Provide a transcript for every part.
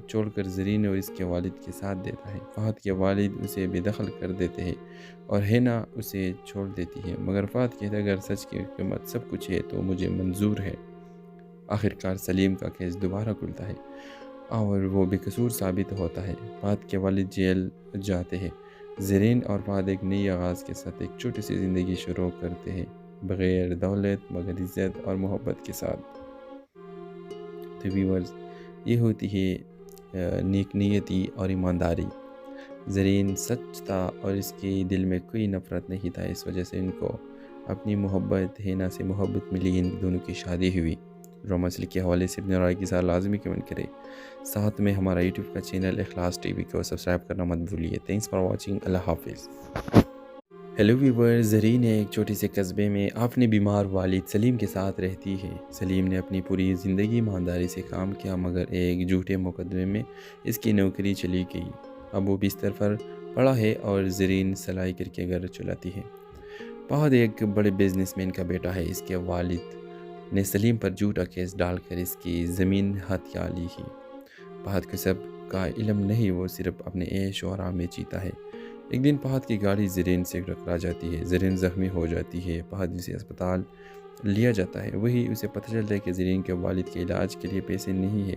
چھوڑ کر زرین اور اس کے والد کے ساتھ دیتا ہے۔ فہد کے والد اسے بے دخل کر دیتے ہیں اور ہینا اسے چھوڑ دیتی ہے، مگر فہد کہتا ہے اگر سچ کی قیمت سب کچھ ہے تو مجھے منظور ہے۔ آخرکار سلیم کا کیس دوبارہ کھلتا ہے اور وہ بے قصور ثابت ہوتا ہے۔ فہد کے والد جیل جاتے ہیں۔ زرین اور فہد ایک نئی آغاز کے ساتھ ایک چھوٹی سی زندگی شروع کرتے ہیں، بغیر دولت مگر عزت اور محبت کے ساتھ۔ تو ویورز، یہ ہوتی ہے نیک نیتی اور ایمانداری۔ زرین سچ تھا اور اس کے دل میں کوئی نفرت نہیں تھا، اس وجہ سے ان کو اپنی محبت ہینا سے محبت ملی، ان دونوں کی شادی ہوئی۔ ڈرامہ سلک کے حوالے سے اپنے رائے کے ساتھ لازمی کمنٹ کریں، ساتھ میں ہمارا یوٹیوب کا چینل اخلاص ٹی وی کو سبسکرائب کرنا مت بھولیے۔ تھینکس فار واچنگ، اللہ حافظ۔ ہیلو ویور، زرین ایک چھوٹے سے قصبے میں اپنے بیمار والد سلیم کے ساتھ رہتی ہے۔ سلیم نے اپنی پوری زندگی ایمانداری سے کام کیا، مگر ایک جھوٹے مقدمے میں اس کی نوکری چلی گئی۔ اب وہ بستر پر پڑا ہے اور زرین سلائی کر کے گھر چلاتی ہے۔ فہد ایک بڑے بزنس مین کا بیٹا ہے۔ اس کے والد نے سلیم پر جھوٹا کیس ڈال کر اس کی زمین ہتھیا لی ہے۔ فہد کو سب کا علم نہیں، وہ صرف اپنے عیش و آرام میں جیتا ہے۔ ایک دن فہد کی گاڑی زرین سے ٹکرا جاتی ہے، زرین زخمی ہو جاتی ہے۔ فہد اسے اسپتال لیا جاتا ہے، وہی اسے پتہ چلتا ہے کہ زرین کے والد کے علاج کے لیے پیسے نہیں ہے۔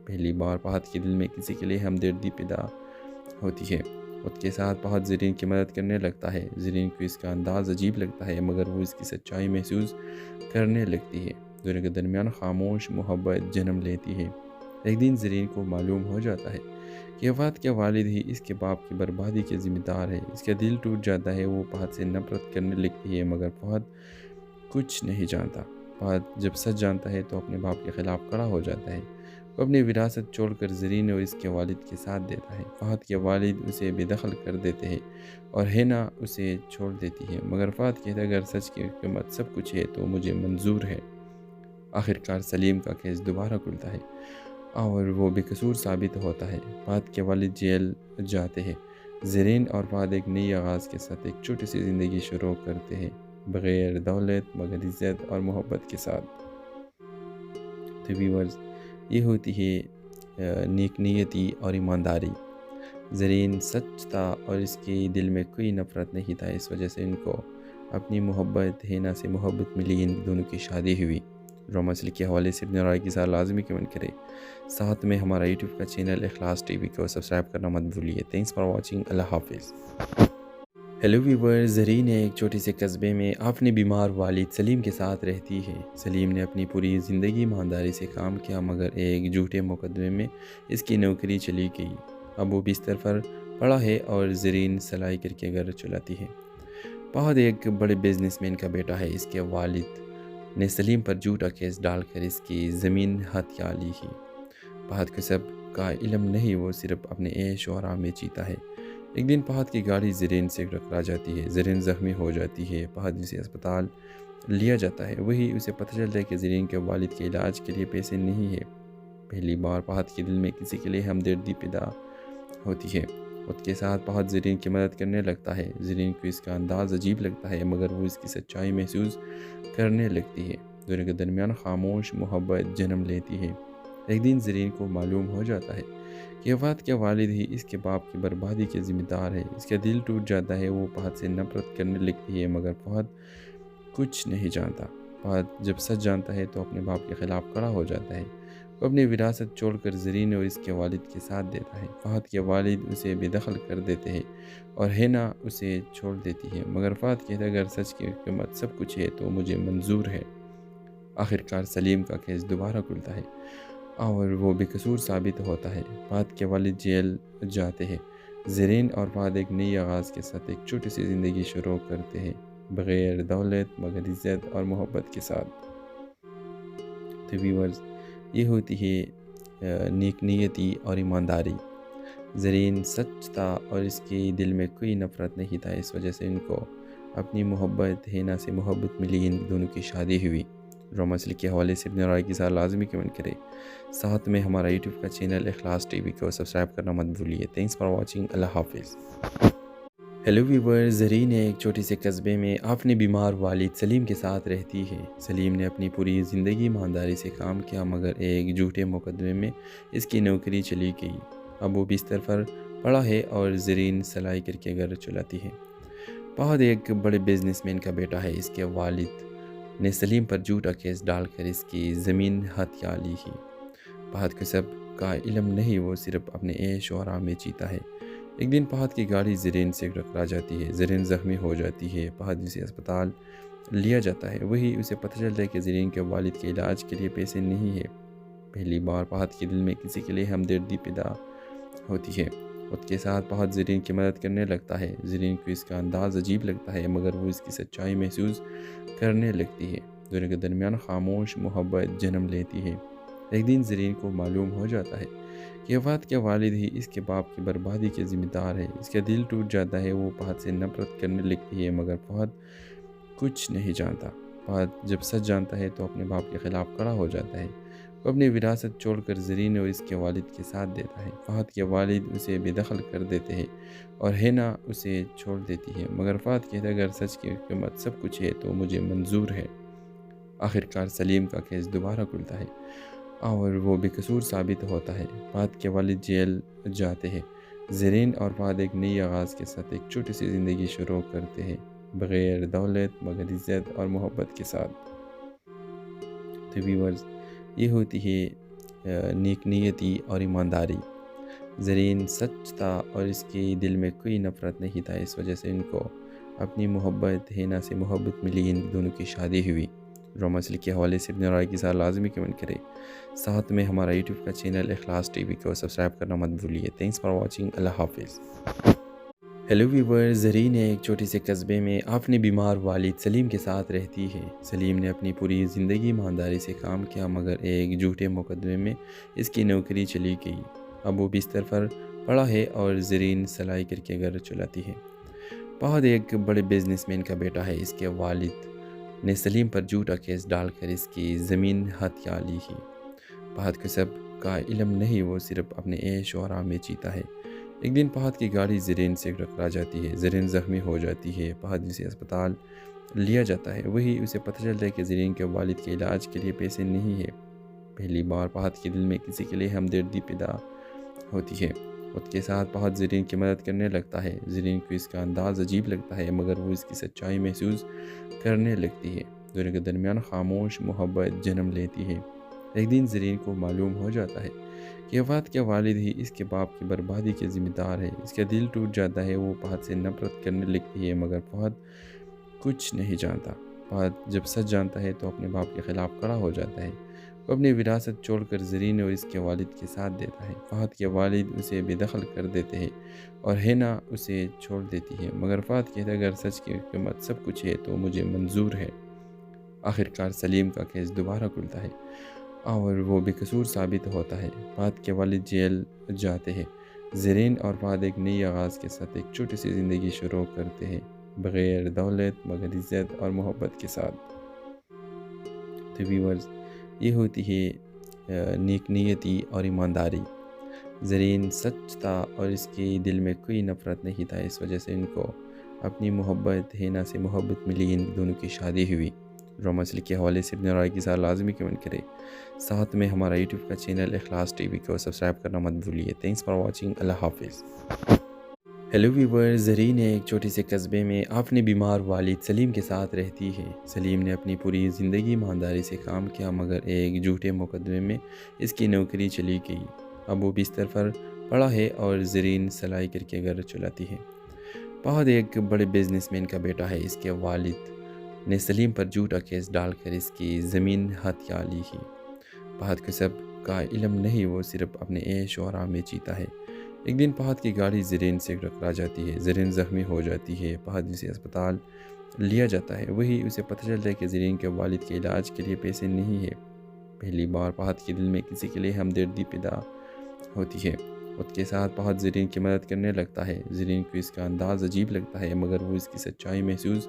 پہلی بار فہد کے دل میں کسی کے لیے ہمدردی پیدا ہوتی ہے۔ وقت کے ساتھ فہد زرین کی مدد کرنے لگتا ہے۔ زرین کو اس کا انداز عجیب لگتا ہے، مگر وہ اس کی سچائی محسوس کرنے لگتی ہے۔ دونوں کے درمیان خاموش محبت جنم لیتی ہے۔ ایک دن زرین کو معلوم ہو جاتا ہے کہ فہد کے والد ہی اس کے باپ کی بربادی کے ذمہ دار ہے۔ اس کا دل ٹوٹ جاتا ہے، وہ فہد سے نفرت کرنے لگتی ہے، مگر فہد کچھ نہیں جانتا۔ فہد جب سچ جانتا ہے تو اپنے باپ کے خلاف کھڑا ہو جاتا ہے۔ وہ اپنی وراثت چھوڑ کر زرین اور اس کے والد کے ساتھ دیتا ہے۔ فہد کے والد اسے بے دخل کر دیتے ہیں اور ہینا اسے چھوڑ دیتی ہے، مگر فہد کہتا ہے اگر سچ کی قیمت سب کچھ ہے تو مجھے منظور ہے۔ آخرکار سلیم کا کیس دوبارہ کھلتا ہے اور وہ بے قصور ثابت ہوتا ہے۔ فہد کے والد جیل جاتے ہیں۔ زرین اور فہد ایک نئی آغاز کے ساتھ ایک چھوٹی سی زندگی شروع کرتے ہیں، بغیر دولت مگر عزت اور محبت کے ساتھ۔ تو ویورز، یہ ہوتی ہے نیک نیتی اور ایمانداری۔ زرین سچ تھا اور اس کے دل میں کوئی نفرت نہیں تھا، اس وجہ سے ان کو اپنی محبت ہینا سے محبت ملی، ان دونوں کی شادی ہوئی۔ ڈرامہ سلک کے حوالے سے اپنے رائے کے ساتھ لازمی کمنٹ کریں، ساتھ میں ہمارا یوٹیوب کا چینل اخلاص ٹی وی کو سبسکرائب کرنا مت بھولیے۔ تھینکس فار واچنگ، اللہ حافظ۔ ہیلو ویور، زرین ایک چھوٹے سے قصبے میں اپنے بیمار والد سلیم کے ساتھ رہتی ہے۔ سلیم نے اپنی پوری زندگی ایمانداری سے کام کیا، مگر ایک جھوٹے مقدمے میں اس کی نوکری چلی گئی۔ اب وہ بستر پر پڑا ہے اور زرین سلائی کر کے گھر چلاتی ہے۔ فہد ایک بڑے بزنس مین کا بیٹا ہے۔ اس کے والد نے سلیم پر جھوٹا کیس ڈال کر اس کی زمین ہتھیا لی ہے۔ فہد کو سب کا علم نہیں، وہ صرف اپنے عیش و آرام میں جیتا ہے۔ ایک دن فہد کی گاڑی زرین سے ٹکرا جاتی ہے، زرین زخمی ہو جاتی ہے۔ فہد اسے اسپتال لیا جاتا ہے، وہی اسے پتہ چلتا ہے کہ زرین کے والد کے علاج کے لیے پیسے نہیں ہے۔ پہلی بار فہد کے دل میں کسی کے لیے ہمدردی پیدا ہوتی ہے۔ وقت کے ساتھ فہد زرین کی مدد کرنے لگتا ہے۔ زرین کو اس کا انداز عجیب لگتا ہے، مگر وہ اس کی سچائی محسوس کرنے لگتی ہے۔ دونوں کے درمیان خاموش محبت جنم لیتی ہے۔ ایک دن زرین کو معلوم ہو جاتا ہے کہ فہد کے والد ہی اس کے باپ کی بربادی کے ذمہ دار ہے۔ اس کا دل ٹوٹ جاتا ہے، وہ فہد سے نفرت کرنے لگتی ہے، مگر فہد کچھ نہیں جانتا۔ فہد جب سچ جانتا ہے تو اپنے باپ کے خلاف کھڑا ہو جاتا ہے۔ وہ اپنی وراثت چھوڑ کر زرین اور اس کے والد کے ساتھ دیتا ہے۔ فہد کے والد اسے بے دخل کر دیتے ہیں اور ہینا اسے چھوڑ دیتی ہے، مگر فہد کہتا ہے اگر سچ کی قیمت سب کچھ ہے تو مجھے منظور ہے۔ آخرکار سلیم کا کیس دوبارہ کھلتا ہے اور وہ بے قصور ثابت ہوتا ہے۔ فہد کے والد جیل جاتے ہیں۔ زرین اور فہد ایک نئی آغاز کے ساتھ ایک چھوٹی سی زندگی شروع کرتے ہیں، بغیر دولت مگر عزت اور محبت کے ساتھ۔ تو ویورز، یہ ہوتی ہے نیک نیتی اور ایمانداری۔ زرین سچ تھا اور اس کے دل میں کوئی نفرت نہیں تھا، اس وجہ سے ان کو اپنی محبت ہینا سے محبت ملی، ان دونوں کی شادی ہوئی۔ ڈرامہ سلک کے حوالے سے اپنے رائے کے ساتھ لازمی کمنٹ کریں، ساتھ میں ہمارا یوٹیوب کا چینل اخلاص ٹی وی کو سبسکرائب کرنا مت بھولیے۔ تھینکس فار واچنگ، اللہ حافظ۔ ہیلو ویور، زرین ایک چھوٹے سے قصبے میں اپنے بیمار والد سلیم کے ساتھ رہتی ہے۔ سلیم نے اپنی پوری زندگی ایمانداری سے کام کیا، مگر ایک جھوٹے مقدمے میں اس کی نوکری چلی گئی۔ اب وہ بستر پر پڑا ہے اور زرین سلائی کر کے گھر چلاتی ہے۔ فہد ایک بڑے بزنس مین کا بیٹا ہے۔ اس کے والد نے سلیم پر جھوٹا کیس ڈال کر اس کی زمین ہتھیا لی ہے۔ فہد کو سب کا علم نہیں، وہ صرف اپنے عیش و آرام میں جیتا ہے۔ ایک دن فہد کی گاڑی زرین سے ٹکرا جاتی ہے۔ زرین زخمی ہو جاتی ہے۔ فہد اسے اسپتال لیا جاتا ہے۔ وہی اسے پتہ چلتا ہے کہ زرین کے والد کے علاج کے لیے پیسے نہیں ہے۔ پہلی بار فہد کے دل میں کسی کے لیے ہمدردی پیدا ہوتی ہے۔ وقت کے ساتھ فہد زرین کی مدد کرنے لگتا ہے۔ زرین کو اس کا انداز عجیب لگتا ہے، مگر وہ اس کی سچائی محسوس کرنے لگتی ہے۔ دونوں کے درمیان خاموش محبت جنم لیتی ہے۔ ایک دن زرین کو معلوم ہو جاتا ہے کہ فہد کے والد ہی اس کے باپ کی بربادی کے ذمہ دار ہے۔ اس کا دل ٹوٹ جاتا ہے۔ وہ فہد سے نفرت کرنے لگتی ہے، مگر فہد کچھ نہیں جانتا۔ فہد جب سچ جانتا ہے تو اپنے باپ کے خلاف کھڑا ہو جاتا ہے۔ وہ اپنی وراثت چھوڑ کر زرین اور اس کے والد کے ساتھ دیتا ہے۔ فہد کے والد اسے بے دخل کر دیتے ہیں اور ہینا اسے چھوڑ دیتی ہے، مگر فہد کہتا ہے اگر سچ کی قیمت سب کچھ ہے تو مجھے منظور ہے۔ آخرکار سلیم کا کیس دوبارہ کھلتا ہے اور وہ بے قصور ثابت ہوتا ہے۔ فہد کے والد جیل جاتے ہیں۔ زرین اور فہد ایک نئی آغاز کے ساتھ ایک چھوٹی سی زندگی شروع کرتے ہیں، بغیر دولت مگر عزت اور محبت کے ساتھ۔ تو ویورز، یہ ہوتی ہے نیک نیتی اور ایمانداری۔ زرین سچ تھا اور اس کے دل میں کوئی نفرت نہیں تھا، اس وجہ سے ان کو اپنی محبت ہینا سے محبت ملی۔ ان دونوں کی شادی ہوئی۔ ڈرامہ سلی کے حوالے سے اپنے رائے کے ساتھ لازمی کمنٹ کریں۔ ساتھ میں ہمارا یوٹیوب کا چینل اخلاص ٹی وی کو سبسکرائب کرنا مت بھولیے۔ Thanks for watching. اللہ حافظ۔ ہیلو ویور، زرین ایک چھوٹے سے قصبے میں اپنے بیمار والد سلیم کے ساتھ رہتی ہے۔ سلیم نے اپنی پوری زندگی ایمانداری سے کام کیا، مگر ایک جھوٹے مقدمے میں اس کی نوکری چلی گئی۔ اب وہ بستر پر پڑا ہے اور زرین سلائی کر کے گھر چلاتی ہے۔ فہد ایک بڑے بزنس مین کا بیٹا ہے۔ اس کے والد نے سلیم پر جھوٹا کیس ڈال کر اس کی زمین ہتھیا لی ہے۔ فہد کو سب کا علم نہیں، وہ صرف اپنے عیش و آرام میں جیتا ہے۔ ایک دن فہد کی گاڑی زرین سے ٹکرا جاتی ہے۔ زرین زخمی ہو جاتی ہے۔ فہد اسے اسپتال لیا جاتا ہے۔ وہی اسے پتہ چلتا ہے کہ زرین کے والد کے علاج کے لیے پیسے نہیں ہے۔ پہلی بار فہد کے دل میں کسی کے لیے ہمدردی پیدا ہوتی ہے۔ وقت کے ساتھ فہد زرین کی مدد کرنے لگتا ہے۔ زرین کو اس کا انداز عجیب لگتا ہے، مگر وہ اس کی سچائی محسوس کرنے لگتی ہے۔ دونوں کے درمیان خاموش محبت جنم لیتی ہے۔ ایک دن زرین کو معلوم ہو جاتا ہے کہ فہد کے والد ہی اس کے باپ کی بربادی کے ذمہ دار ہے۔ اس کا دل ٹوٹ جاتا ہے۔ وہ فہد سے نفرت کرنے لگتی ہے، مگر فہد کچھ نہیں جانتا۔ فہد جب سچ جانتا ہے تو اپنے باپ کے خلاف کھڑا ہو جاتا ہے۔ وہ اپنی وراثت چھوڑ کر زرین اور اس کے والد کے ساتھ دیتا ہے۔ فہد کے والد اسے بے دخل کر دیتے ہیں اور ہینا اسے چھوڑ دیتی ہے، مگر فہد کہتا ہے اگر سچ کی قیمت سب کچھ ہے تو مجھے منظور ہے۔ آخرکار سلیم کا کیس دوبارہ کھلتا ہے اور وہ بے قصور ثابت ہوتا ہے۔ فہد کے والد جیل جاتے ہیں۔ زرین اور فہد ایک نئی آغاز کے ساتھ ایک چھوٹی سی زندگی شروع کرتے ہیں، بغیر دولت مگر عزت اور محبت کے ساتھ۔ تو ویورز، یہ ہوتی ہے نیک نیتی اور ایمانداری۔ زرین سچ تھا اور اس کے دل میں کوئی نفرت نہیں تھا، اس وجہ سے ان کو اپنی محبت ہینا سے محبت ملی۔ ان دونوں کی شادی ہوئی۔ ڈرامہ سلی کے حوالے سے اپنے رائے کے ساتھ لازمی کمنٹ کریں۔ ساتھ میں ہمارا یوٹیوب کا چینل اخلاص ٹی وی کو سبسکرائب کرنا مت بھولیے۔ Thanks for watching. اللہ حافظ۔ ہیلو ویور، زرین ایک چھوٹے سے قصبے میں اپنے بیمار والد سلیم کے ساتھ رہتی ہے۔ سلیم نے اپنی پوری زندگی ایمانداری سے کام کیا، مگر ایک جھوٹے مقدمے میں اس کی نوکری چلی گئی۔ اب وہ بستر پر پڑا ہے اور زرین سلائی کر کے گھر چلاتی ہے۔ فہد ایک بڑے بزنس مین کا بیٹا ہے۔ اس کے والد نے سلیم پر جھوٹا کیس ڈال کر اس کی زمین ہتھیا لی ہے۔ فہد کو سب کا علم نہیں، وہ صرف اپنے عیش و آرام میں جیتا ہے۔ ایک دن فہد کی گاڑی زرین سے ٹکرا جاتی ہے۔ زرین زخمی ہو جاتی ہے۔ فہد اسے اسپتال لیا جاتا ہے۔ وہی اسے پتہ چلتا ہے کہ زرین کے والد کے علاج کے لیے پیسے نہیں ہے۔ پہلی بار فہد کے دل میں کسی کے لیے ہمدردی پیدا ہوتی ہے۔ وقت کے ساتھ فہد زرین کی مدد کرنے لگتا ہے۔ زرین کو اس کا انداز عجیب لگتا ہے، مگر وہ اس کی سچائی محسوس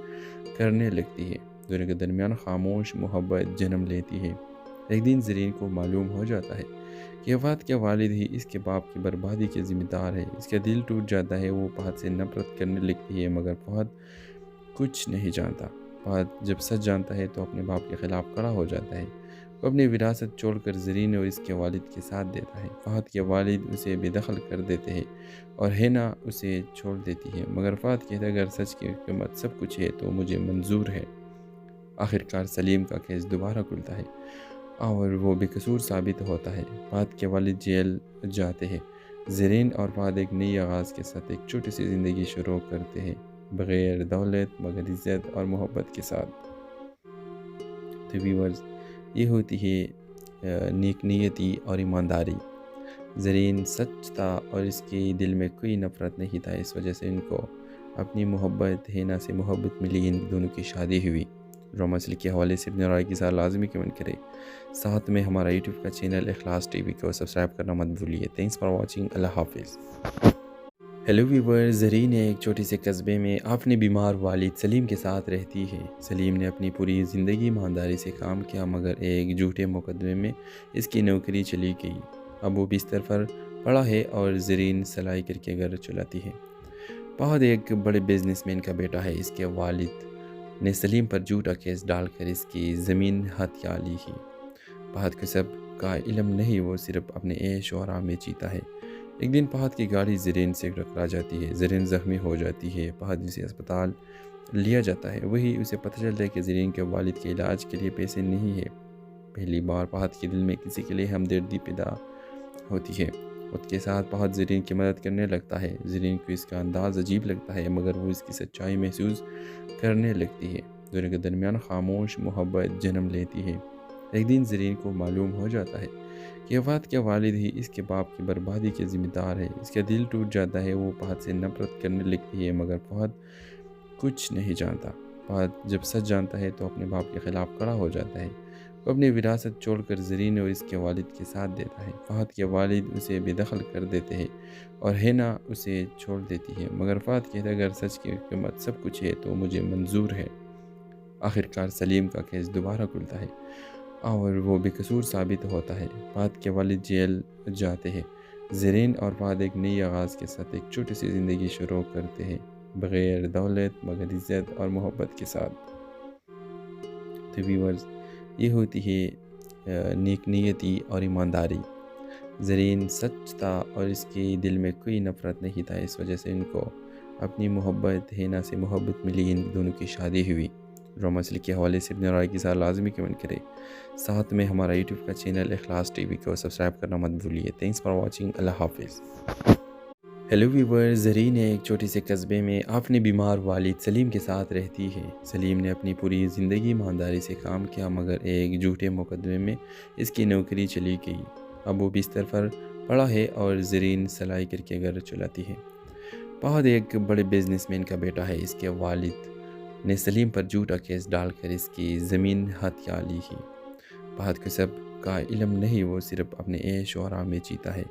کرنے لگتی ہے۔ دونوں کے درمیان خاموش محبت جنم لیتی ہے۔ ایک دن زرین کو معلوم ہو جاتا ہے کہ فہد کے والد ہی اس کے باپ کی بربادی کے ذمہ دار ہے۔ اس کا دل ٹوٹ جاتا ہے، وہ فہد سے نفرت کرنے لگتی ہے، مگر فہد کچھ نہیں جانتا۔ فہد جب سچ جانتا ہے تو اپنے باپ کے خلاف کھڑا ہو جاتا ہے۔ وہ اپنی وراثت چھوڑ کر زرین اور اس کے والد کے ساتھ دیتا ہے۔ فہد کے والد اسے بے دخل کر دیتے ہیں اور ہینا اسے چھوڑ دیتی ہے، مگر فہد کہتا ہے اگر سچ کی قیمت سب کچھ ہے تو مجھے منظور ہے۔ آخرکار سلیم کا کیس دوبارہ کھلتا ہے اور وہ بے قصور ثابت ہوتا ہے۔ فہد کے والد جیل جاتے ہیں۔ زرین اور فہد ایک نئی آغاز کے ساتھ ایک چھوٹی سی زندگی شروع کرتے ہیں، بغیر دولت مگر عزت اور محبت کے ساتھ۔ تو ویورز، یہ ہوتی ہے نیک نیتی اور ایمانداری۔ زرین سچ تھا اور اس کے دل میں کوئی نفرت نہیں تھا، اس وجہ سے ان کو اپنی محبت ہینا سے محبت ملی، ان دونوں کی شادی ہوئی۔ ڈرامہ اصلی کے حوالے سے اپنے رائے کے ساتھ لازمی کمنٹ کرے، ساتھ میں ہمارا یوٹیوب کا چینل اخلاص ٹی وی کو سبسکرائب کرنا مت بھولیے۔ تھینکس فار واچنگ، اللہ حافظ۔ ہیلو ویورز، زرین ایک چھوٹے سے قصبے میں اپنے بیمار والد سلیم کے ساتھ رہتی ہے۔ سلیم نے اپنی پوری زندگی ایمانداری سے کام کیا، مگر ایک جھوٹے مقدمے میں اس کی نوکری چلی گئی۔ اب وہ بستر پر پڑا ہے اور زرین سلائی کر کے گھر چلاتی ہے۔ فہد ایک بڑے بزنس مین کا بیٹا ہے۔ اس کے والد نے سلیم پر جھوٹا کیس ڈال کر اس کی زمین ہتھیا لی ہے۔ فہد کو سب کا علم نہیں، وہ صرف اپنے عیش و آرام میں جیتا ہے۔ ایک دن فہد کی گاڑی زرین سے ٹکرا جاتی ہے، زرین زخمی ہو جاتی ہے، فہد اسے اسپتال لیا جاتا ہے۔ وہی اسے پتہ چلتا ہے کہ زرین کے والد کے علاج کے لیے پیسے نہیں ہیں۔ پہلی بار فہد کے دل میں کسی کے لیے ہمدردی پیدا ہوتی ہے۔ اس کے ساتھ فہد زرین کی مدد کرنے لگتا ہے۔ زرین کو اس کا انداز عجیب لگتا ہے، مگر وہ اس کی سچائی محسوس کرنے لگتی ہے۔ دونوں کے درمیان خاموش محبت جنم لیتی ہے۔ ایک دن زرین کو معلوم ہو جاتا ہے کہ فہد کے والد ہی اس کے باپ کی بربادی کے ذمہ دار ہے۔ اس کا دل ٹوٹ جاتا ہے، وہ فہد سے نفرت کرنے لگتی ہے، مگر فہد کچھ نہیں جانتا۔ فہد جب سچ جانتا ہے تو اپنے باپ کے خلاف کھڑا ہو جاتا ہے۔ وہ اپنی وراثت چھوڑ کر زرین اور اس کے والد کے ساتھ دیتا ہے۔ فہد کے والد اسے بے دخل کر دیتے ہیں اور ہینا اسے چھوڑ دیتی ہے، مگر فہد کہتا ہے اگر سچ کی قیمت سب کچھ ہے تو مجھے منظور ہے۔ آخرکار سلیم کا کیس دوبارہ کھلتا ہے اور وہ بے قصور ثابت ہوتا ہے۔ فہد کے والد جیل جاتے ہیں۔ زرین اور فہد ایک نئی آغاز کے ساتھ ایک چھوٹی سی زندگی شروع کرتے ہیں، بغیر دولت مگر عزت اور محبت کے ساتھ۔ تو ویورز، یہ ہوتی ہے نیک نیتی اور ایمانداری۔ زرین سچ تھا اور اس کے دل میں کوئی نفرت نہیں تھا، اس وجہ سے ان کو اپنی محبت ہینا سے محبت ملی، ان دونوں کی شادی ہوئی۔ ڈرامہ اصلی کے حوالے سے اپنے رائے کے ساتھ لازمی کمنٹ کرے، ساتھ میں ہمارا یوٹیوب کا چینل اخلاص ٹی وی کو سبسکرائب کرنا مت بھولیے۔ تھینکس فار واچنگ، اللہ حافظ۔ ہیلو ویورز، زرین ایک چھوٹے سے قصبے میں اپنے بیمار والد سلیم کے ساتھ رہتی ہے۔ سلیم نے اپنی پوری زندگی ایمانداری سے کام کیا، مگر ایک جھوٹے مقدمے میں اس کی نوکری چلی گئی۔ اب وہ بستر پر پڑا ہے اور زرین سلائی کر کے گھر چلاتی ہے۔ فہد ایک بڑے بزنس مین کا بیٹا ہے۔ اس کے والد نے سلیم پر جھوٹا کیس ڈال کر اس کی زمین ہتھیا لی ہے۔ فہد کو سب کا علم نہیں، وہ صرف اپنے عیش و آرام میں جیتا ہے۔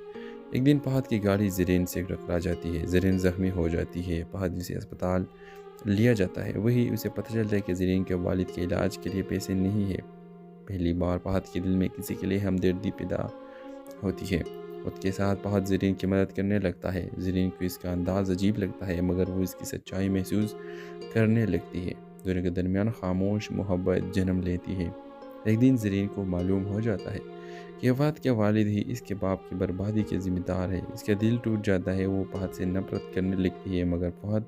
ایک دن فہد کی گاڑی زرین سے ٹکرا جاتی ہے، زرین زخمی ہو جاتی ہے، فہد اسے اسپتال لیا جاتا ہے۔ وہی اسے پتہ چلتا ہے کہ زرین کے والد کے علاج کے لیے پیسے نہیں ہیں۔ پہلی بار فہد کے دل میں کسی کے لیے ہمدردی پیدا ہوتی ہے۔ اس کے ساتھ فہد زرین کی مدد کرنے لگتا ہے۔ زرین کو اس کا انداز عجیب لگتا ہے، مگر وہ اس کی سچائی محسوس کرنے لگتی ہے۔ دونوں کے درمیان خاموش محبت جنم لیتی ہے۔ ایک دن زرین کو معلوم ہو جاتا ہے کہ فہد کے والد ہی اس کے باپ کی بربادی کے ذمہ دار ہے۔ اس کا دل ٹوٹ جاتا ہے، وہ فہد سے نفرت کرنے لگتی ہے، مگر فہد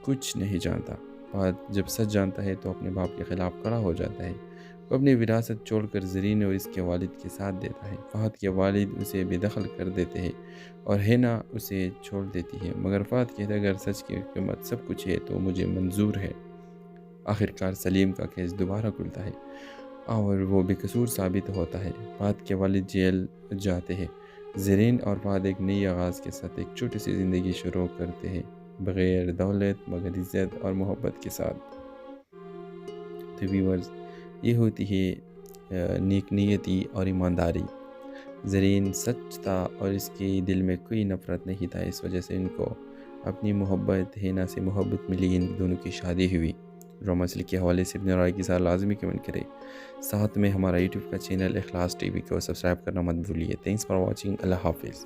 کچھ نہیں جانتا۔ فہد جب سچ جانتا ہے تو اپنے باپ کے خلاف کھڑا ہو جاتا ہے۔ وہ اپنی وراثت چھوڑ کر زرین اور اس کے والد کے ساتھ دیتا ہے۔ فہد کے والد اسے بے دخل کر دیتے ہیں اور ہینا اسے چھوڑ دیتی ہے، مگر فہد کہتا ہے اگر سچ کی قیمت سب کچھ ہے تو مجھے منظور ہے۔ آخرکار سلیم کا کیس دوبارہ کھلتا ہے اور وہ بے قصور ثابت ہوتا ہے۔ فہد کے والد جیل جاتے ہیں۔ زرین اور فہد ایک نئی آغاز کے ساتھ ایک چھوٹی سی زندگی شروع کرتے ہیں، بغیر دولت مگر عزت اور محبت کے ساتھ۔ تو ویورز، یہ ہوتی ہے نیک نیتی اور ایمانداری۔ زرین سچ تھا اور اس کے دل میں کوئی نفرت نہیں تھا، اس وجہ سے ان کو اپنی محبت ہینا سے محبت ملی، ان دونوں کی شادی ہوئی۔ ڈرامہ سیریل کے حوالے سے اپنے رائے کے ساتھ لازمی کمنٹ کریں۔ ساتھ میں ہمارا یوٹیوب کا چینل اخلاص ٹی وی کو سبسکرائب کرنا مت بھولیے۔ Thanks for watching. اللہ حافظ۔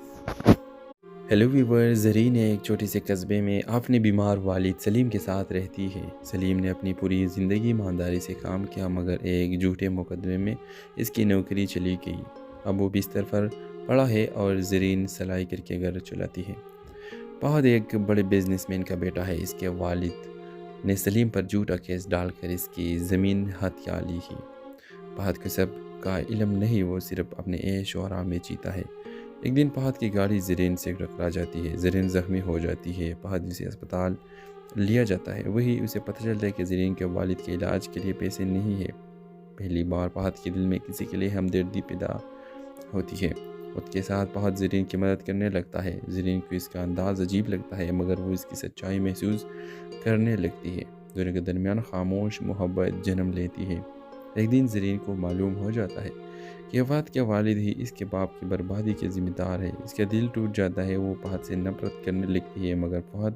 ہیلو ویورز، زرین ایک چھوٹے سے قصبے میں اپنے بیمار والد سلیم کے ساتھ رہتی ہے۔ سلیم نے اپنی پوری زندگی ایمانداری سے کام کیا، مگر ایک جھوٹے مقدمے میں اس کی نوکری چلی گئی۔ اب وہ بستر پر پڑا ہے اور زرین سلائی کر کے گھر چلاتی ہے۔ فہد ایک بڑے بزنس مین کا بیٹا ہے۔ اس کے والد نے سلیم پر جھوٹا کیس ڈال کر اس کی زمین ہتھیا لی ہے۔ فہد کو سب کا علم نہیں، وہ صرف اپنے عیش و آرام میں جیتا ہے۔ ایک دن فہد کی گاڑی زرین سے ٹکرا جاتی ہے۔ زرین زخمی ہو جاتی ہے۔ فہد اسے اسپتال لیا جاتا ہے۔ وہی اسے پتہ چلتا ہے کہ زرین کے والد کے علاج کے لیے پیسے نہیں ہے۔ پہلی بار فہد کے دل میں کسی کے لیے ہمدردی پیدا ہوتی ہے۔ اس کے ساتھ فہد زرین کی مدد کرنے لگتا ہے۔ زرین کو اس کا انداز عجیب لگتا ہے، مگر وہ اس کی سچائی محسوس کرنے لگتی ہے۔ دونوں کے درمیان خاموش محبت جنم لیتی ہے۔ ایک دن زرین کو معلوم ہو جاتا ہے کہ فہد کے والد ہی اس کے باپ کی بربادی کے ذمہ دار ہے۔ اس کا دل ٹوٹ جاتا ہے۔ وہ فہد سے نفرت کرنے لگتی ہے، مگر فہد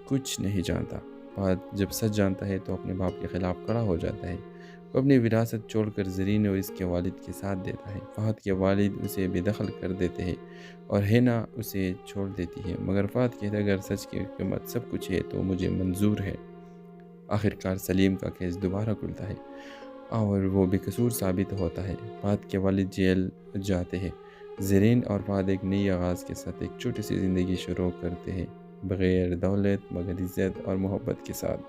کچھ نہیں جانتا۔ فہد جب سچ جانتا ہے تو اپنے باپ کے خلاف کھڑا ہو جاتا ہے۔ وہ اپنی وراثت چھوڑ کر زرین اور اس کے والد کے ساتھ دیتا ہے۔ فہد کے والد اسے بے دخل کر دیتے ہیں اور ہینا اسے چھوڑ دیتی ہے، مگر فہد کہتا ہے اگر سچ کی قیمت سب کچھ ہے تو مجھے منظور ہے۔ آخرکار سلیم کا کیس دوبارہ کھلتا ہے اور وہ بے قصور ثابت ہوتا ہے۔ فہد کے والد جیل جاتے ہیں۔ زرین اور فہد ایک نئی آغاز کے ساتھ ایک چھوٹی سی زندگی شروع کرتے ہیں، بغیر دولت مگر عزت اور محبت کے ساتھ۔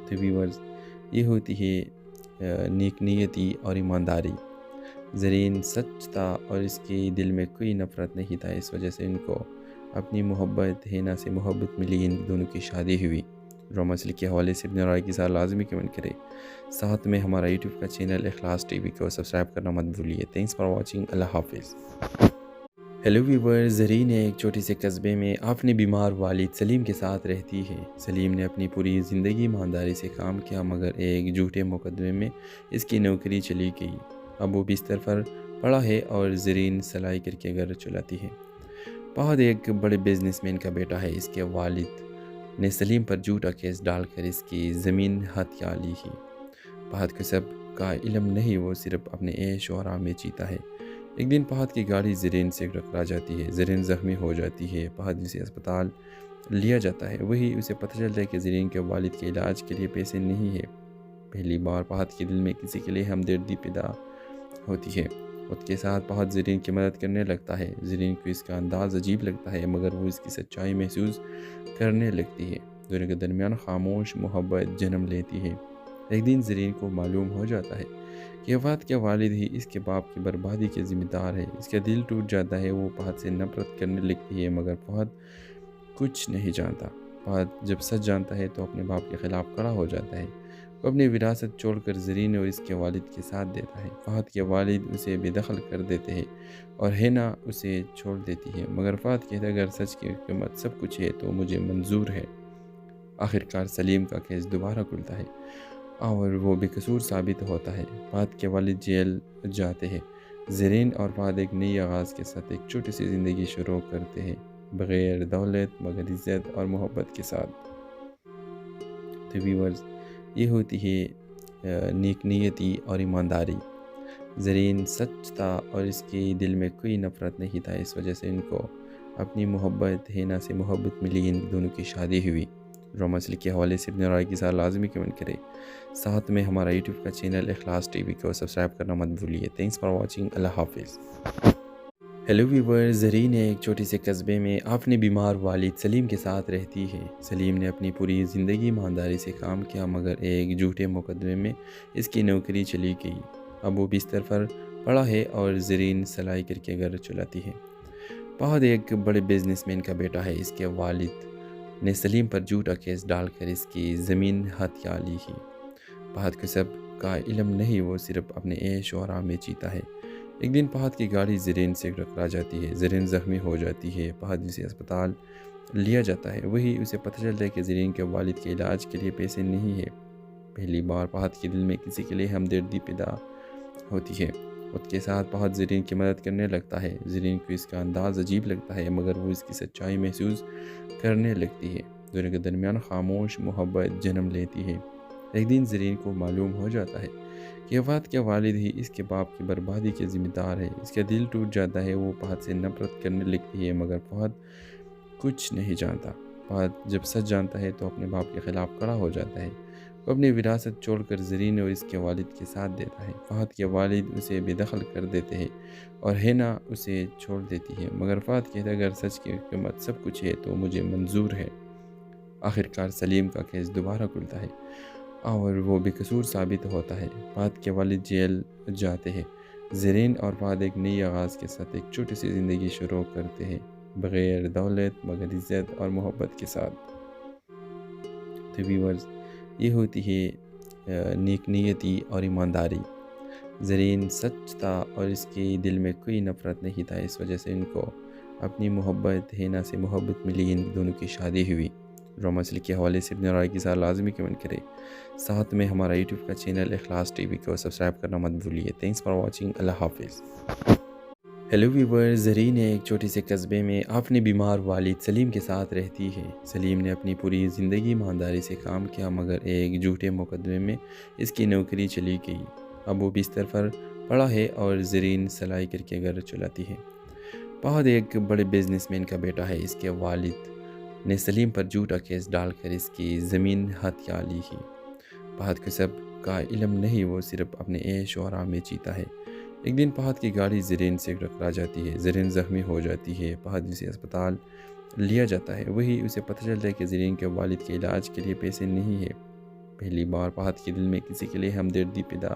تو ویورز، یہ ہوتی ہے نیک نیتی اور ایمانداری۔ زرین سچ تھا اور اس کے دل میں کوئی نفرت نہیں تھا، اس وجہ سے ان کو اپنی محبت ہینا سے محبت ملی۔ ان دونوں کی شادی ہوئی۔ ڈرامہ سیریل کے حوالے سے اپنے رائے کے ساتھ لازمی کمنٹ کریں۔ ساتھ میں ہمارا یوٹیوب کا چینل اخلاص ٹی وی کو سبسکرائب کرنا مت بھولیے۔ Thanks for watching. اللہ حافظ۔ ہیلو ویورز، زرین ایک چھوٹے سے قصبے میں اپنے بیمار والد سلیم کے ساتھ رہتی ہے۔ سلیم نے اپنی پوری زندگی ایمانداری سے کام کیا، مگر ایک جھوٹے مقدمے میں اس کی نوکری چلی گئی۔ اب وہ بستر پر پڑا ہے اور زرین سلائی کر کے گھر چلاتی ہے۔ فہد ایک بڑے بزنس مین کا بیٹا ہے۔ اس کے والد نے سلیم پر جھوٹا کیس ڈال کر اس کی زمین ہتھیا لی ہے۔ فہد کو سب کا علم نہیں، وہ صرف اپنے عیش و آرام میں جیتا ہے۔ ایک دن فہد کی گاڑی زرین سے ٹکرا جاتی ہے۔ زرین زخمی ہو جاتی ہے۔ فہد اسے اسپتال لیا جاتا ہے۔ وہی اسے پتہ چلتا ہے کہ زرین کے والد کے علاج کے لیے پیسے نہیں ہے۔ پہلی بار فہد کے دل میں کسی کے لیے ہمدردی پیدا ہوتی ہے۔ اس کے ساتھ فہد زرین کی مدد کرنے لگتا ہے۔ زرین کو اس کا انداز عجیب لگتا ہے، مگر وہ اس کی سچائی محسوس کرنے لگتی ہے۔ دونوں کے درمیان خاموش محبت جنم لیتی ہے۔ ایک دن زرین کو معلوم ہو جاتا ہے کہ فہد کے والد ہی اس کے باپ کی بربادی کے ذمہ دار ہے۔ اس کا دل ٹوٹ جاتا ہے۔ وہ فہد سے نفرت کرنے لگتی ہے، مگر فہد کچھ نہیں جانتا۔ فہد جب سچ جانتا ہے تو اپنے باپ کے خلاف کھڑا ہو جاتا ہے۔ وہ اپنی وراثت چھوڑ کر زرین اور اس کے والد کے ساتھ دیتا ہے۔ فہد کے والد اسے بے دخل کر دیتے ہیں اور ہینا اسے چھوڑ دیتی ہے، مگر فہد کہتا ہے اگر سچ کی قیمت سب کچھ ہے تو مجھے منظور ہے۔ آخرکار سلیم کا کیس دوبارہ کھلتا ہے اور وہ بے قصور ثابت ہوتا ہے۔ فہد کے والد جیل جاتے ہیں۔ زرین اور فہد ایک نئی آغاز کے ساتھ ایک چھوٹی سی زندگی شروع کرتے ہیں، بغیر دولت مگر عزت اور محبت کے ساتھ۔ تو ویورز، یہ ہوتی ہے نیک نیتی اور ایمانداری۔ زرین سچ تھا اور اس کے دل میں کوئی نفرت نہیں تھا، اس وجہ سے ان کو اپنی محبت ہینا سے محبت ملی۔ ان دونوں کی شادی ہوئی۔ ڈرامہ سیریل کے حوالے سے اپنے رائے کے ساتھ لازمی کمنٹ کریں۔ ساتھ میں ہمارا یوٹیوب کا چینل اخلاص ٹی وی کو سبسکرائب کرنا مت بھولیے۔ Thanks for watching. اللہ حافظ۔ ہیلو ویورز، زرین ایک چھوٹے سے قصبے میں اپنے بیمار والد سلیم کے ساتھ رہتی ہے۔ سلیم نے اپنی پوری زندگی ایمانداری سے کام کیا، مگر ایک جھوٹے مقدمے میں اس کی نوکری چلی گئی۔ اب وہ بستر پر پڑا ہے اور زرین سلائی کر کے گھر چلاتی ہے۔ فہد ایک بڑے بزنس مین کا بیٹا ہے۔ اس کے والد نے سلیم پر جھوٹا کیس ڈال کر اس کی زمین ہتھیا لی ہے۔ فہد کو سب کا علم نہیں، وہ صرف اپنے عیش و آرام میں جیتا ہے۔ ایک دن فہد کی گاڑی زرین سے ٹکرا جاتی ہے۔ زرین زخمی ہو جاتی ہے۔ فہد اسے اسپتال لیا جاتا ہے۔ وہی اسے پتہ چلتا ہے کہ زرین کے والد کے علاج کے لیے پیسے نہیں ہے۔ پہلی بار فہد کے دل میں کسی کے لیے ہمدردی پیدا ہوتی ہے۔ اس کے ساتھ فہد زرین کی مدد کرنے لگتا ہے۔ زرین کو اس کا انداز عجیب لگتا ہے، مگر وہ اس کی سچائی محسوس کرنے لگتی ہے۔ دونوں کے درمیان خاموش محبت جنم لیتی ہے۔ ایک دن زرین کو معلوم ہو جاتا ہے کہ فہد کے والد ہی اس کے باپ کی بربادی کے ذمہ دار ہے۔ اس کا دل ٹوٹ جاتا ہے، وہ فہد سے نفرت کرنے لگتی ہے، مگر فہد کچھ نہیں جانتا۔ فہد جب سچ جانتا ہے تو اپنے باپ کے خلاف کھڑا ہو جاتا ہے۔ وہ اپنی وراثت چھوڑ کر زرین اور اس کے والد کے ساتھ دیتا ہے۔ فہد کے والد اسے بے دخل کر دیتے ہیں اور ہینا اسے چھوڑ دیتی ہے، مگر فہد کہتا ہے اگر سچ کی قیمت سب کچھ ہے تو مجھے منظور ہے۔ آخرکار سلیم کا کیس دوبارہ کھلتا ہے اور وہ بے قصور ثابت ہوتا ہے۔ فہد کے والد جیل جاتے ہیں۔ زرین اور فہد ایک نئی آغاز کے ساتھ ایک چھوٹی سی زندگی شروع کرتے ہیں، بغیر دولت مگر عزت اور محبت کے ساتھ۔ تو ویورز، یہ ہوتی ہے نیک نیتی اور ایمانداری۔ زرین سچ تھا اور اس کے دل میں کوئی نفرت نہیں تھا، اس وجہ سے ان کو اپنی محبت ہینا سے محبت ملی، ان دونوں کی شادی ہوئی۔ ڈرامہ سل کے حوالے سے اپنے رائے کے ساتھ لازمی کمنٹ کرے، ساتھ میں ہمارا یوٹیوب کا چینل اخلاص ٹی وی کو سبسکرائب کرنا مت بھولیے۔ تھینکس فار واچنگ، اللہ حافظ۔ ہیلو ویورز، زرین ایک چھوٹے سے قصبے میں اپنے بیمار والد سلیم کے ساتھ رہتی ہے۔ سلیم نے اپنی پوری زندگی ایمانداری سے کام کیا، مگر ایک جھوٹے مقدمے میں اس کی نوکری چلی گئی۔ اب وہ بستر پر پڑا ہے اور زرین سلائی کر کے گھر چلاتی ہے۔ فہد ایک بڑے بزنس مین کا بیٹا ہے۔ اس کے والد نے سلیم پر جھوٹا کیس ڈال کر اس کی زمین ہتھیا لی ہے۔ فہد کو سب کا علم نہیں، وہ صرف اپنے عیش و آرام میں جیتا ہے۔ ایک دن فہد کی گاڑی زرین سے ٹکرا جاتی ہے، زرین زخمی ہو جاتی ہے۔ فہد اسے اسپتال لیا جاتا ہے، وہی اسے پتہ چلتا ہے کہ زرین کے والد کے علاج کے لیے پیسے نہیں ہے۔ پہلی بار فہد کے دل میں کسی کے لیے ہمدردی پیدا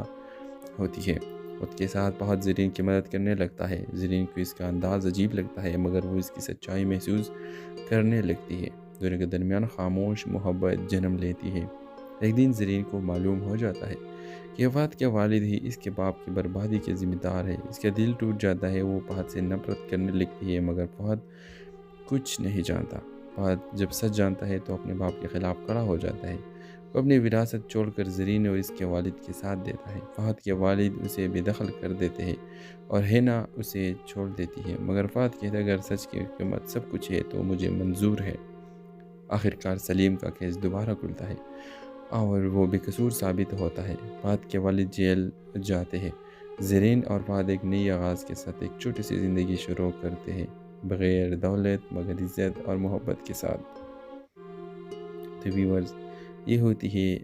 ہوتی ہے۔ اس کے ساتھ فہد زرین کی مدد کرنے لگتا ہے۔ زرین کو اس کا انداز عجیب لگتا ہے، مگر وہ اس کی سچائی محسوس کرنے لگتی ہے۔ دونوں کے درمیان خاموش محبت جنم لیتی ہے۔ ایک دن زرین کو معلوم ہو جاتا ہے کہ فہد کے والد ہی اس کے باپ کی بربادی کے ذمہ دار ہے۔ اس کا دل ٹوٹ جاتا ہے، وہ فہد سے نفرت کرنے لگتی ہے، مگر فہد کچھ نہیں جانتا۔ فہد جب سچ جانتا ہے تو اپنے باپ کے خلاف کھڑا ہو جاتا ہے۔ وہ اپنی وراثت چھوڑ کر زرین اور اس کے والد کے ساتھ دیتا ہے۔ فہد کے والد اسے بے دخل کر دیتے ہیں اور ہینا اسے چھوڑ دیتی ہے، مگر فہد کہتا ہے اگر سچ کی قیمت سب کچھ ہے تو مجھے منظور ہے۔ آخرکار سلیم کا کیس دوبارہ کھلتا ہے اور وہ بے قصور ثابت ہوتا ہے۔ فہد کے والد جیل جاتے ہیں۔ زرین اور فہد ایک نئی آغاز کے ساتھ ایک چھوٹی سی زندگی شروع کرتے ہیں، بغیر دولت مگر عزت اور محبت کے ساتھ۔ تو ویورز، یہ ہوتی ہے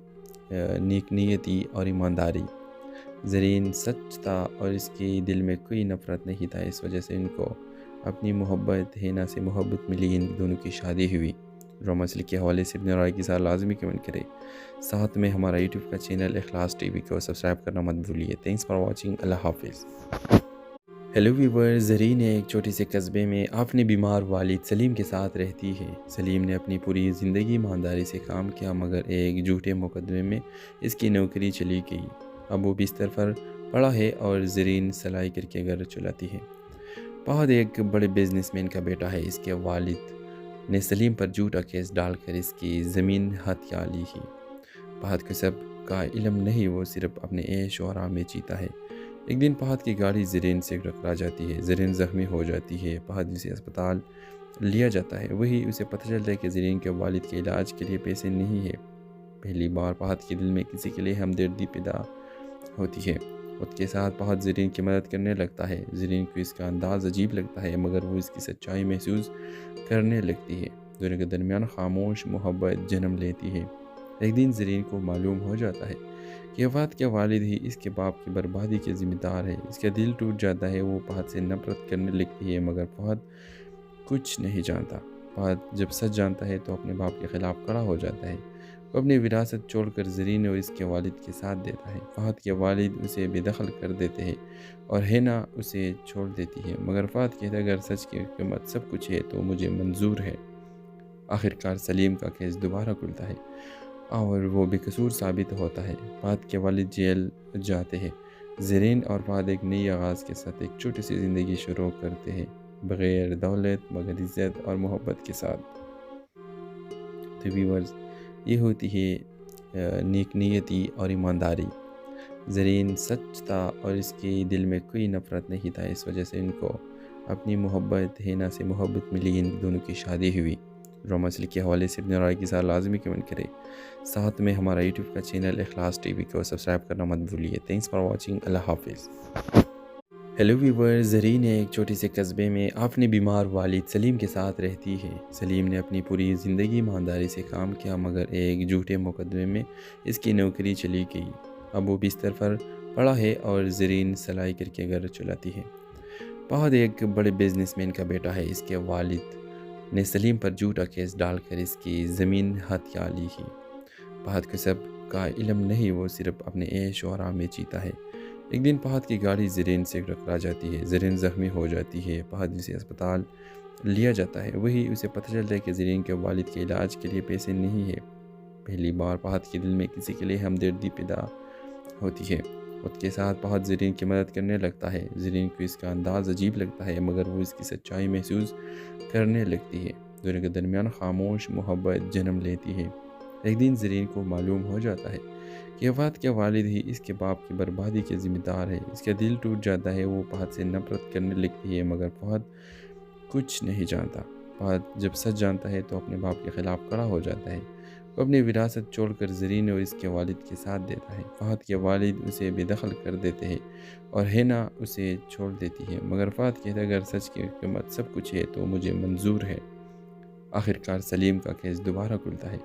نیک نیتی اور ایمانداری۔ زرین سچ تھا اور اس کے دل میں کوئی نفرت نہیں تھا، اس وجہ سے ان کو اپنی محبت ہینا سے محبت ملی، ان دونوں کی شادی ہوئی۔ ڈرامہ سل کے حوالے سے اپنے رائے کے ساتھ لازمی کمنٹ کرے، ساتھ میں ہمارا یوٹیوب کا چینل اخلاص ٹی وی کو سبسکرائب کرنا مت بھولیے۔ تھینکس فار واچنگ، اللہ حافظ۔ ہیلو ویورز، زرین ایک چھوٹے سے قصبے میں اپنے بیمار والد سلیم کے ساتھ رہتی ہے۔ سلیم نے اپنی پوری زندگی ایمانداری سے کام کیا، مگر ایک جھوٹے مقدمے میں اس کی نوکری چلی گئی۔ اب وہ بستر پر پڑا ہے اور زرین سلائی کر کے گھر چلاتی ہے۔ فہد ایک بڑے بزنس مین کا بیٹا ہے۔ اس کے والد نے سلیم پر جھوٹا کیس ڈال کر اس کی زمین ہتھیا لی ہے۔ فہد کو سب کا علم نہیں، وہ صرف اپنے عیش و آرام میں جیتا ہے۔ ایک دن فہد کی گاڑی زرین سے ٹکرا جاتی ہے، زرین زخمی ہو جاتی ہے۔ فہد اسے اسپتال لیا جاتا ہے، وہی اسے پتہ چلتا ہے کہ زرین کے والد کے علاج کے لیے پیسے نہیں ہے۔ پہلی بار فہد کے دل میں کسی کے لیے ہمدردی پیدا ہوتی ہے۔ اس کے ساتھ فہد زرین کی مدد کرنے لگتا ہے۔ زرین کو اس کا انداز عجیب لگتا ہے، مگر وہ اس کی سچائی محسوس کرنے لگتی ہے۔ دونوں کے درمیان خاموش محبت جنم لیتی ہے۔ ایک دن زرین کو معلوم ہو جاتا ہے کہ فہد کے والد ہی اس کے باپ کی بربادی کے ذمہ دار ہے۔ اس کا دل ٹوٹ جاتا ہے، وہ فہد سے نفرت کرنے لگتی ہے، مگر فہد کچھ نہیں جانتا۔ فہد جب سچ جانتا ہے تو اپنے باپ کے خلاف کھڑا ہو جاتا ہے۔ وہ اپنی وراثت چھوڑ کر زرین اور اس کے والد کے ساتھ دیتا ہے۔ فہد کے والد اسے بے دخل کر دیتے ہیں اور ہینا اسے چھوڑ دیتی ہے، مگر فہد کہتا ہے اگر سچ کی قیمت سب کچھ ہے تو مجھے منظور ہے۔ آخرکار سلیم کا کیس دوبارہ کھلتا ہے اور وہ بے قصور ثابت ہوتا ہے۔ فہد کے والد جیل جاتے ہیں۔ زرین اور فہد ایک نئی آغاز کے ساتھ ایک چھوٹی سی زندگی شروع کرتے ہیں، بغیر دولت مگر عزت اور محبت کے ساتھ۔ تو ویورز، یہ ہوتی ہے نیک نیتی اور ایمانداری۔ زرین سچ تھا اور اس کے دل میں کوئی نفرت نہیں تھا، اس وجہ سے ان کو اپنی محبت ہینا سے محبت ملی، ان دونوں کی شادی ہوئی۔ ڈرامہ سیریل کے حوالے سے اپنے رائے کے ساتھ لازمی کمنٹ کریں. ساتھ میں ہمارا یوٹیوب کا چینل اخلاص ٹی وی کو سبسکرائب کرنا مت بھولیے. Thanks for watching. اللہ حافظ. ہیلو ویورز، زرین ایک چھوٹے سے قصبے میں اپنے بیمار والد سلیم کے ساتھ رہتی ہے. سلیم نے اپنی پوری زندگی ایمانداری سے کام کیا، مگر ایک جھوٹے مقدمے میں اس کی نوکری چلی گئی. اب وہ بستر پر پڑا ہے اور زرین سلائی کر کے گھر چلاتی ہے. فہد ایک بڑے بزنس مین کا بیٹا ہے. اس کے والد نے سلیم پر جھوٹا کیس ڈال کر اس کی زمین ہتھیا لی ہے. فہد کو سب کا علم نہیں، وہ صرف اپنے عیش و آرام میں جیتا ہے. ایک دن فہد کی گاڑی زرین سے ٹکرا جاتی ہے. زرین زخمی ہو جاتی ہے. فہد اسے اسپتال لیا جاتا ہے. وہی اسے پتہ چلتا ہے کہ زرین کے والد کے علاج کے لیے پیسے نہیں ہے. پہلی بار فہد کے دل میں کسی کے لیے ہمدردی پیدا ہوتی ہے. وقت کے ساتھ فہد زرین کی مدد کرنے لگتا ہے. زرین کو اس کا انداز عجیب لگتا ہے، مگر وہ اس کی سچائی محسوس کرنے لگتی ہے. دونوں کے درمیان خاموش محبت جنم لیتی ہے. ایک دن زرین کو معلوم ہو جاتا ہے کہ فہد کے والد ہی اس کے باپ کی بربادی کے ذمہ دار ہے. اس کا دل ٹوٹ جاتا ہے. وہ فہد سے نفرت کرنے لگتی ہے، مگر فہد کچھ نہیں جانتا. فہد جب سچ جانتا ہے تو اپنے باپ کے خلاف کھڑا ہو جاتا ہے. وہ اپنی وراثت چھوڑ کر زرین اور اس کے والد کے ساتھ دیتا ہے. فہد کے والد اسے بے دخل کر دیتے ہیں اور ہینا اسے چھوڑ دیتی ہے، مگر فہد کہتا ہے اگر سچ کی قیمت سب کچھ ہے تو مجھے منظور ہے. آخرکار سلیم کا کیس دوبارہ کھلتا ہے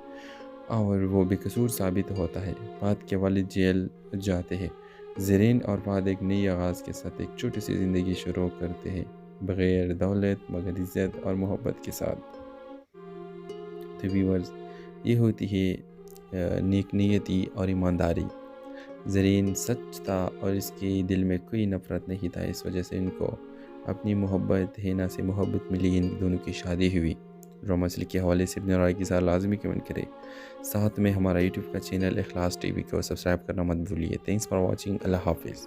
اور وہ بے قصور ثابت ہوتا ہے. فہد کے والد جیل جاتے ہیں. زرین اور فہد ایک نئی آغاز کے ساتھ ایک چھوٹی سی زندگی شروع کرتے ہیں، بغیر دولت مگر عزت اور محبت کے ساتھ. تو ویورز، یہ ہوتی ہے نیک نیتی اور ایمانداری. زرین سچ تھا اور اس کے دل میں کوئی نفرت نہیں تھا. اس وجہ سے ان کو اپنی محبت ہینا سے محبت ملی. ان دونوں کی شادی ہوئی. ڈرامہ سیریل کے حوالے سے اپنے رائے کے ساتھ لازمی کمنٹ کریں. ساتھ میں ہمارا یوٹیوب کا چینل اخلاص ٹی وی کو سبسکرائب کرنا مت بھولیے. Thanks for watching. اللہ حافظ.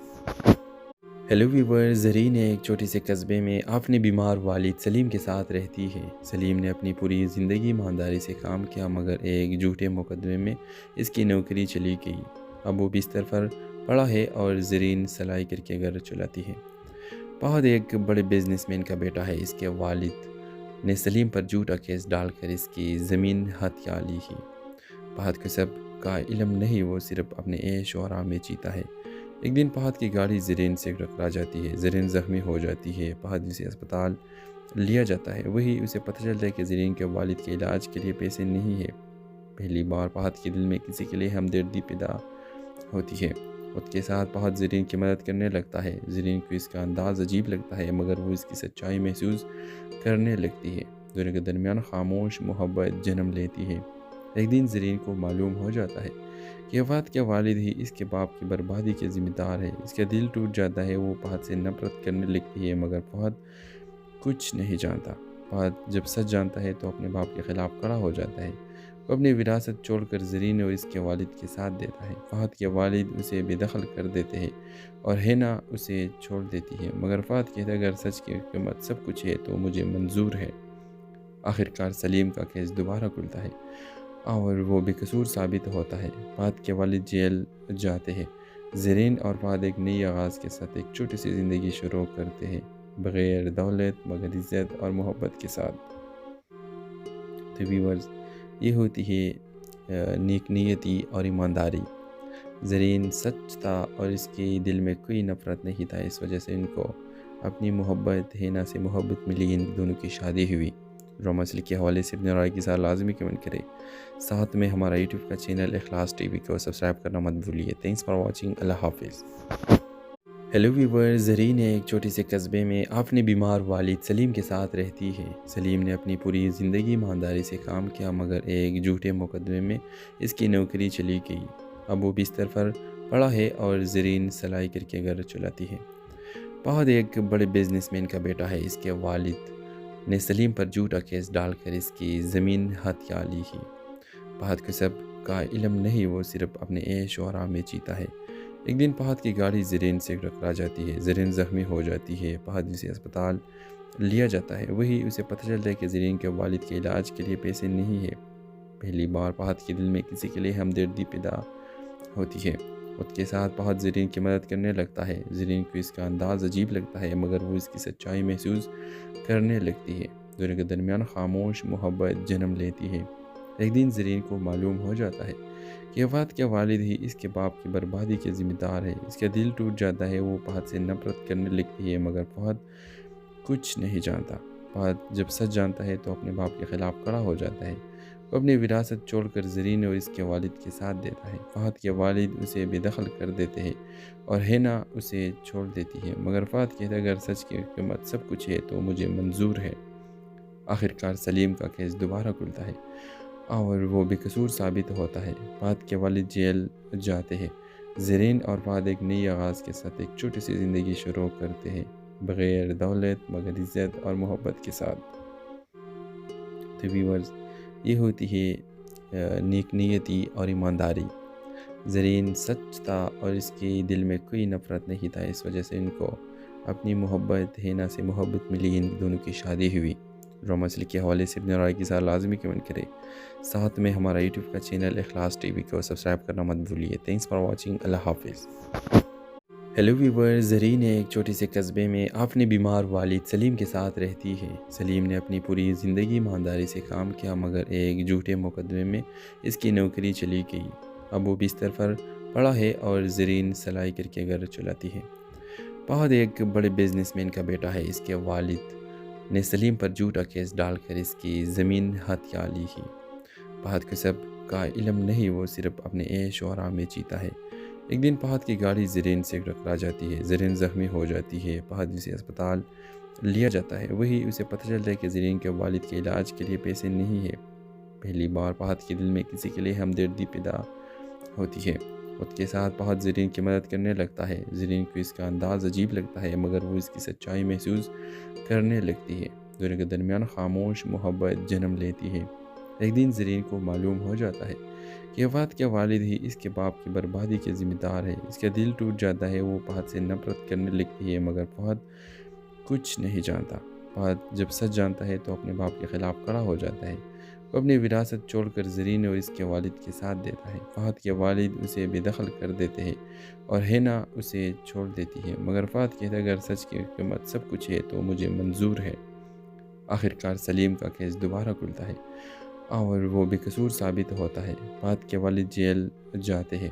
ہیلو ویورز، زرین ایک چھوٹے سے قصبے میں اپنے بیمار والد سلیم کے ساتھ رہتی ہے. سلیم نے اپنی پوری زندگی ایمانداری سے کام کیا، مگر ایک جھوٹے مقدمے میں اس کی نوکری چلی گئی. اب وہ بستر پر پڑا ہے اور زرین سلائی کر کے گھر چلاتی ہے. فہد ایک بڑے بزنس مین کا بیٹا ہے. اس کے والد نے سلیم پر جھوٹا کیس ڈال کر اس کی زمین ہتھیا لی ہے. فہد کو سب کا علم نہیں، وہ صرف اپنے عیش و آرام میں جیتا ہے. ایک دن فہد کی گاڑی زرین سے ٹکرا جاتی ہے. زرین زخمی ہو جاتی ہے. فہد اسے اسپتال لیا جاتا ہے. وہی اسے پتہ چلتا ہے کہ زرین کے والد کے علاج کے لیے پیسے نہیں ہے. پہلی بار فہد کے دل میں کسی کے لیے ہمدردی پیدا ہوتی ہے. وقت کے ساتھ فہد زرین کی مدد کرنے لگتا ہے. زرین کو اس کا انداز عجیب لگتا ہے، مگر وہ اس کی سچائی محسوس کرنے لگتی ہے. دونوں کے درمیان خاموش محبت جنم لیتی ہے. ایک دن زرین کو معلوم ہو جاتا ہے کہ فہد کے والد ہی اس کے باپ کی بربادی کے ذمہ دار ہے. اس کا دل ٹوٹ جاتا ہے. وہ فہد سے نفرت کرنے لگتی ہے، مگر فہد کچھ نہیں جانتا. فہد جب سچ جانتا ہے تو اپنے باپ کے خلاف کھڑا ہو جاتا ہے. وہ اپنی وراثت چھوڑ کر زرین اور اس کے والد کے ساتھ دیتا ہے. فہد کے والد اسے بے دخل کر دیتے ہیں اور ہینا اسے چھوڑ دیتی ہے، مگر فہد کہتا ہے اگر سچ کی قیمت سب کچھ ہے تو مجھے منظور ہے. آخرکار سلیم کا کیس دوبارہ کھلتا ہے اور وہ بے قصور ثابت ہوتا ہے. فہد کے والد جیل جاتے ہیں. زرین اور فہد ایک نئی آغاز کے ساتھ ایک چھوٹی سی زندگی شروع کرتے ہیں، بغیر دولت مگر عزت اور محبت کے ساتھ. تو ویورز، یہ ہوتی ہے نیک نیتی اور ایمانداری. زرین سچ تھا اور اس کے دل میں کوئی نفرت نہیں تھا. اس وجہ سے ان کو اپنی محبت ہینا سے محبت ملی. ان دونوں کی شادی ہوئی. ڈرامہ سیریل کے حوالے سے اپنے رائے کے ساتھ لازمی کمنٹ کریں. ساتھ میں ہمارا یوٹیوب کا چینل اخلاص ٹی وی کو سبسکرائب کرنا مت بھولیے. Thanks for watching. اللہ حافظ. ہیلو ویورز، زرین ایک چھوٹے سے قصبے میں اپنے بیمار والد سلیم کے ساتھ رہتی ہے. سلیم نے اپنی پوری زندگی ایمانداری سے کام کیا، مگر ایک جھوٹے مقدمے میں اس کی نوکری چلی گئی. اب وہ بستر پر پڑا ہے اور زرین سلائی کر کے گھر چلاتی ہے. فہد ایک بڑے بزنس مین کا بیٹا ہے. اس کے والد نے سلیم پر جھوٹا کیس ڈال کر اس کی زمین ہتھیا لی ہے. فہد کو سب کا علم نہیں، وہ صرف اپنے عیش و آرام میں جیتا ہے. ایک دن فہد کی گاڑی زرین سے ٹکرا جاتی ہے. زرین زخمی ہو جاتی ہے. فہد اسے اسپتال لیا جاتا ہے. وہی اسے پتہ چلتا ہے کہ زرین کے والد کے علاج کے لیے پیسے نہیں ہے. پہلی بار فہد کے دل میں کسی کے لیے ہمدردی پیدا ہوتی ہے. وقت کے ساتھ فہد زرین کی مدد کرنے لگتا ہے. زرین کو اس کا انداز عجیب لگتا ہے، مگر وہ اس کی سچائی محسوس کرنے لگتی ہے. دونوں کے درمیان خاموش محبت جنم لیتی ہے۔ ایک دن زرین کو معلوم ہو جاتا ہے کہ فہد کے والد ہی اس کے باپ کی بربادی کے ذمہ دار ہے۔ اس کا دل ٹوٹ جاتا ہے، وہ فہد سے نفرت کرنے لگتی ہے، مگر فہد کچھ نہیں جانتا۔ فہد جب سچ جانتا ہے تو اپنے باپ کے خلاف کھڑا ہو جاتا ہے۔ وہ اپنی وراثت چھوڑ کر زرین اور اس کے والد کے ساتھ دیتا ہے۔ فہد کے والد اسے بے دخل کر دیتے ہیں اور ہینا اسے چھوڑ دیتی ہے، مگر فہد کہتا ہے اگر سچ کی قیمت سب کچھ ہے تو مجھے منظور ہے۔ آخرکار سلیم کا کیس دوبارہ کھلتا ہے اور وہ بے قصور ثابت ہوتا ہے۔ فہد کے والد جیل جاتے ہیں۔ زرین اور فہد ایک نئی آغاز کے ساتھ ایک چھوٹی سی زندگی شروع کرتے ہیں، بغیر دولت مگر عزت اور محبت کے ساتھ۔ تو ویورز، یہ ہوتی ہے نیک نیتی اور ایمانداری۔ زرین سچ تھا اور اس کے دل میں کوئی نفرت نہیں تھا، اس وجہ سے ان کو اپنی محبت ہینا سے محبت ملی، ان دونوں کی شادی ہوئی۔ ڈرامہ سلک کے حوالے سے اپنے رائے کے ساتھ لازمی کمنٹ کریں، ساتھ میں ہمارا یوٹیوب کا چینل اخلاص ٹی وی کو سبسکرائب کرنا مت بھولیے۔ تھینکس فار واچنگ، اللہ حافظ۔ ہیلو ویور، زرین ایک چھوٹے سے قصبے میں اپنے بیمار والد سلیم کے ساتھ رہتی ہے۔ سلیم نے اپنی پوری زندگی ایمانداری سے کام کیا، مگر ایک جھوٹے مقدمے میں اس کی نوکری چلی گئی۔ اب وہ بستر پر پڑا ہے اور زرین سلائی کر کے گھر چلاتی ہے۔ فہد ایک بڑے بزنس مین کا بیٹا ہے۔ اس کے والد نے سلیم پر جھوٹا کیس ڈال کر اس کی زمین ہتھیا لی ہے۔ فہد کو سب کا علم نہیں، وہ صرف اپنے عیش و آرام میں جیتا ہے۔ ایک دن فہد کی گاڑی زرین سے ٹکرا جاتی ہے، زرین زخمی ہو جاتی ہے۔ فہد اسے اسپتال لیا جاتا ہے، وہی اسے پتہ چلتا ہے کہ زرین کے والد کے علاج کے لیے پیسے نہیں ہیں۔ پہلی بار فہد کے دل میں کسی کے لیے ہمدردی پیدا ہوتی ہے۔ وقت کے ساتھ فہد زرین کی مدد کرنے لگتا ہے۔ زرین کو اس کا انداز عجیب لگتا ہے، مگر وہ اس کی سچائی محسوس کرنے لگتی ہے۔ دونوں کے درمیان خاموش محبت جنم لیتی ہے۔ ایک دن زرین کو معلوم ہو جاتا ہے کہ فہد کے والد ہی اس کے باپ کی بربادی کے ذمہ دار ہے۔ اس کا دل ٹوٹ جاتا ہے، وہ فہد سے نفرت کرنے لگتی ہے، مگر فہد کچھ نہیں جانتا۔ فہد جب سچ جانتا ہے تو اپنے باپ کے خلاف کھڑا ہو جاتا ہے۔ وہ اپنی وراثت چھوڑ کر زرین اور اس کے والد کے ساتھ دیتا ہے۔ فہد کے والد اسے بے دخل کر دیتے ہیں اور ہینا اسے چھوڑ دیتی ہے، مگر فہد کہتا ہے اگر سچ کی قیمت سب کچھ ہے تو مجھے منظور ہے۔ آخرکار سلیم کا کیس دوبارہ کھلتا ہے اور وہ بے قصور ثابت ہوتا ہے۔ فہد کے والد جیل جاتے ہیں۔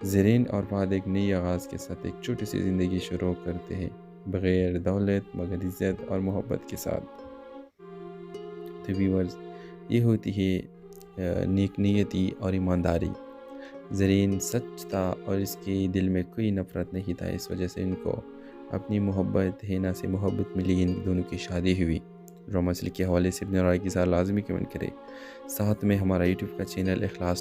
زرین اور فہد ایک نئی آغاز کے ساتھ ایک چھوٹی سی زندگی شروع کرتے ہیں، بغیر دولت مگر عزت اور محبت کے ساتھ۔ تو ویورز، یہ ہوتی ہے نیک نیتی اور ایمانداری۔ زرین سچ تھا اور اس کے دل میں کوئی نفرت نہیں تھا، اس وجہ سے ان کو اپنی محبت ہینا سے محبت ملی، ان دونوں کی شادی ہوئی۔ ڈرامہ سلک کے حوالے سے اپنے رائے کے ساتھ لازمی کمنٹ کریں، ساتھ میں ہمارا یوٹیوب کا چینل اخلاص